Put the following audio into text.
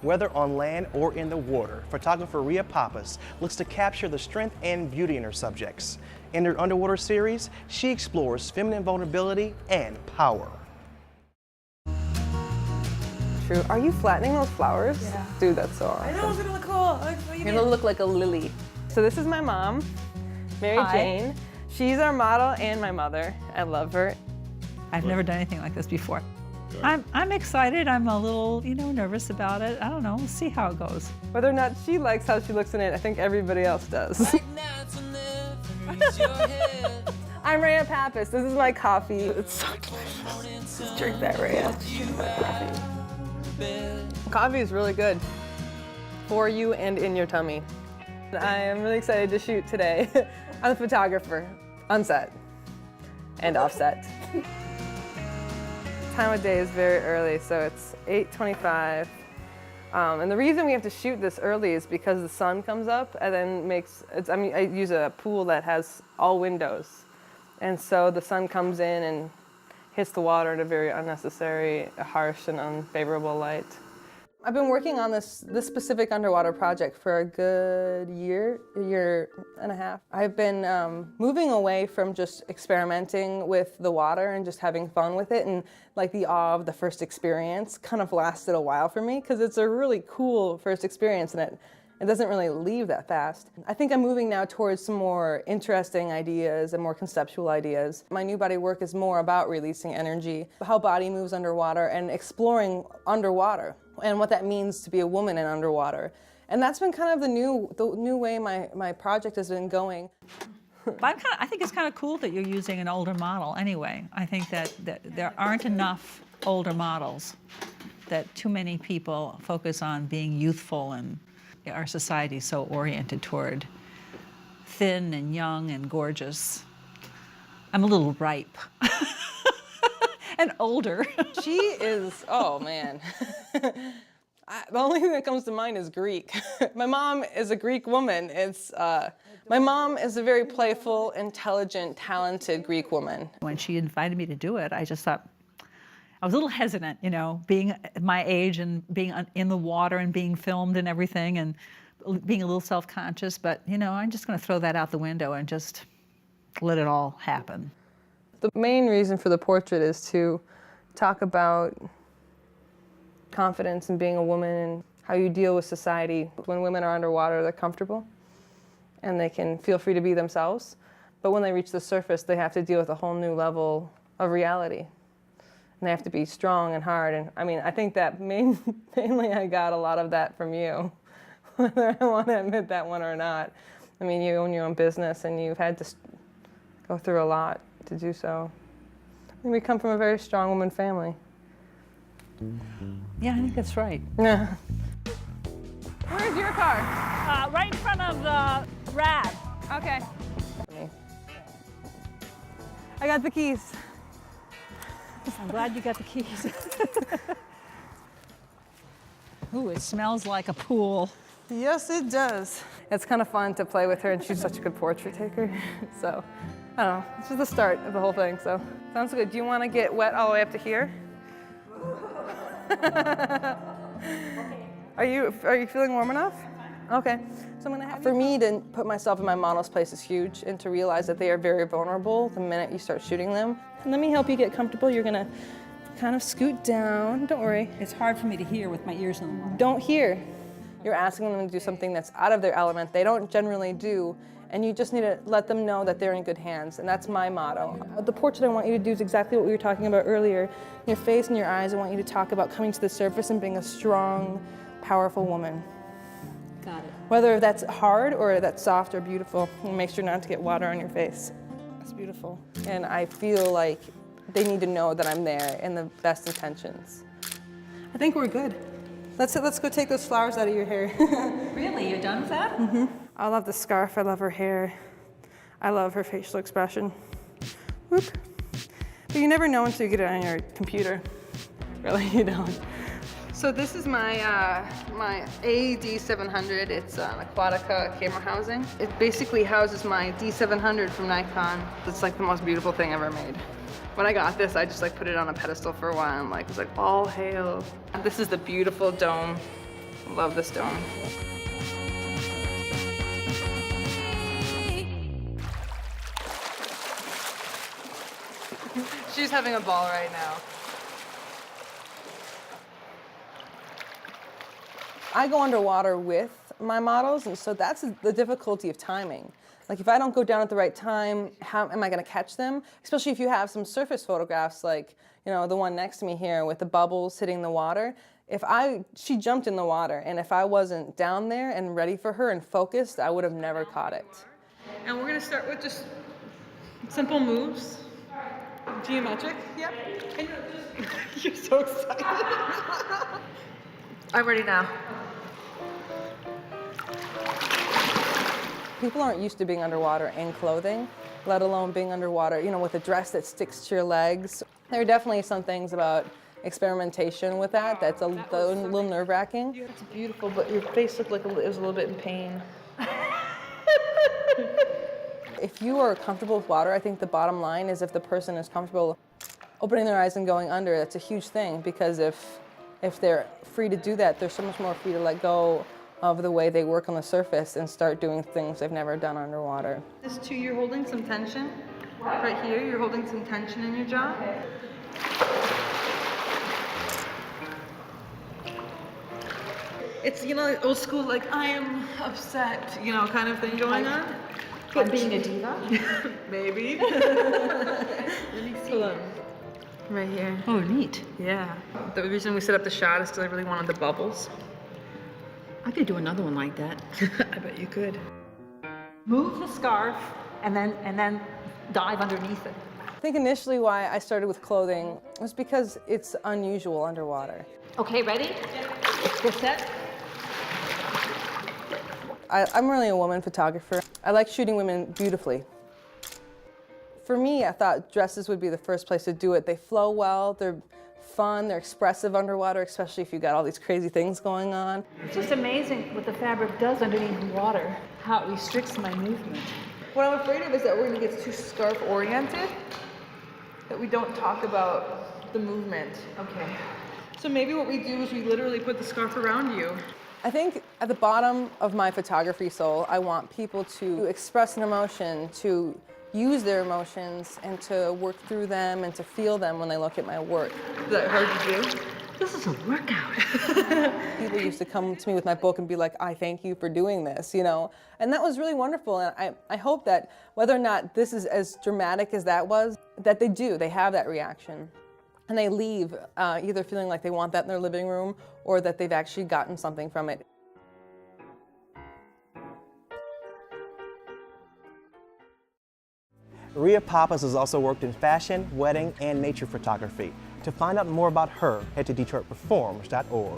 Whether on land or in the water, photographer Rhea Pappas looks to capture the strength and beauty in her subjects. In her underwater series, she explores feminine vulnerability and power. True. Are you flattening those flowers? Yeah. Dude, that's so awesome. I know, it's gonna look cool. You're gonna look like a lily. So this is my mom, Mary Hi. Jane. She's our model and my mother. I love her. I've never done anything like this before. I'm excited. I'm a little, nervous about it. I don't know. We'll see how it goes. Whether or not she likes how she looks in it, I think everybody else does. I'm Rhea Pappas. This is my coffee. It's so delicious. Just drink that, Rhea. Just drink that coffee. Coffee is really good for you and in your tummy. I am really excited to shoot today. I'm a photographer, on set and off set. Time of day is very early, so it's 8:25. And the reason we have to shoot this early is because the sun comes up and then I use a pool that has all windows. And so the sun comes in and hits the water at a very unnecessary, harsh and unfavorable light. I've been working on this specific underwater project for a good year and a half. I've been moving away from just experimenting with the water and just having fun with it, and like the awe of the first experience kind of lasted a while for me because it's a really cool first experience and it doesn't really leave that fast. I think I'm moving now towards some more interesting ideas and more conceptual ideas. My new body work is more about releasing energy, how body moves underwater, and exploring underwater and what that means to be a woman in underwater. And that's been kind of the new way my project has been going. But I think it's kind of cool that you're using an older model anyway. I think that there aren't enough older models, that too many people focus on being youthful, and our society is so oriented toward thin and young and gorgeous. I'm a little ripe and older. She is, oh man. The only thing that comes to mind is Greek. My mom is a Greek woman. My mom is a very playful, intelligent, talented Greek woman. When she invited me to do it, I just thought, I was a little hesitant, being my age and being in the water and being filmed and everything and being a little self-conscious, but I'm just going to throw that out the window and just let it all happen. The main reason for the portrait is to talk about confidence and being a woman and how you deal with society. When women are underwater, they're comfortable and they can feel free to be themselves, but when they reach the surface, they have to deal with a whole new level of reality. And they have to be strong and hard. And I think that mainly I got a lot of that from you, whether I want to admit that one or not. You own your own business and you've had to go through a lot to do so. We come from a very strong woman family. Yeah, I think that's right. Yeah. Where's your car? Right in front of the RAV. Okay. I got the keys. I'm glad you got the keys. Ooh, it smells like a pool. Yes, it does. It's kind of fun to play with her, and she's such a good portrait taker. So, I don't know. This is the start of the whole thing, so. Sounds good. Do you want to get wet all the way up to here? Are you feeling warm enough? Okay. So I'm gonna have. For me to put myself in my model's place is huge, and to realize that they are very vulnerable the minute you start shooting them. And let me help you get comfortable. You're gonna kind of scoot down. Don't worry. It's hard for me to hear with my ears in the water. Don't hear. You're asking them to do something that's out of their element. They don't generally do, and you just need to let them know that they're in good hands, and that's my motto. The portrait I want you to do is exactly what we were talking about earlier. Your face and your eyes, I want you to talk about coming to the surface and being a strong, powerful woman. Got it. Whether that's hard or that's soft or beautiful, and make sure not to get water on your face. It's beautiful. And I feel like they need to know that I'm there in the best intentions. I think we're good. Let's go take those flowers out of your hair. Really? You're done with that? Mm-hmm. I love the scarf, I love her hair. I love her facial expression. Whoop. But you never know until you get it on your computer. Really, you don't. So this is my my AD700. It's an Aquatica camera housing. It basically houses my D700 from Nikon. It's like the most beautiful thing ever made. When I got this, I just put it on a pedestal for a while and was like, all hail. This is the beautiful dome Love this dome. She's having a ball right now. I go underwater with my models, and so that's the difficulty of timing. Like if I don't go down at the right time, how am I going to catch them? Especially if you have some surface photographs, like the one next to me here with the bubbles hitting the water. She jumped in the water, and if I wasn't down there and ready for her and focused, I would have never caught it. And we're going to start with just simple moves. Geometric, yep. And you're so excited. I'm ready now. People aren't used to being underwater in clothing, let alone being underwater, with a dress that sticks to your legs. There are definitely some things about experimentation with that's a little nerve-wracking. It's beautiful, but your face looked like it was a little bit in pain. If you are comfortable with water, I think the bottom line is if the person is comfortable opening their eyes and going under, that's a huge thing, because if they're free to do that, they're so much more free to let go of the way they work on the surface and start doing things they've never done underwater. This too, you're holding some tension. Right here, you're holding some tension in your jaw. It's, old school, like, I am upset, kind of thing going on. I'm being a diva? Maybe. Let me see. Right here. Oh, neat. Yeah. The reason we set up the shot is because I really wanted the bubbles. I could do another one like that. I bet you could. Move the scarf and then dive underneath it. I think initially why I started with clothing was because it's unusual underwater. Okay, ready? Get set. I'm really a woman photographer. I like shooting women beautifully. For me, I thought dresses would be the first place to do it. They flow well, they're fun, they're expressive underwater, especially if you've got all these crazy things going on. It's just amazing what the fabric does underneath the water, how it restricts my movement. What I'm afraid of is that we're gonna get too scarf oriented, that we don't talk about the movement. Okay. So maybe what we do is we literally put the scarf around you. I think at the bottom of my photography soul, I want people to express an emotion, to use their emotions, and to work through them and to feel them when they look at my work. Is that hard to do? This is a workout. People used to come to me with my book and be like, I thank you for doing this, And that was really wonderful. And I hope that whether or not this is as dramatic as that was, that they have that reaction. And they leave either feeling like they want that in their living room or that they've actually gotten something from it. Rhea Pappas has also worked in fashion, wedding, and nature photography. To find out more about her, head to DetroitPerforms.org.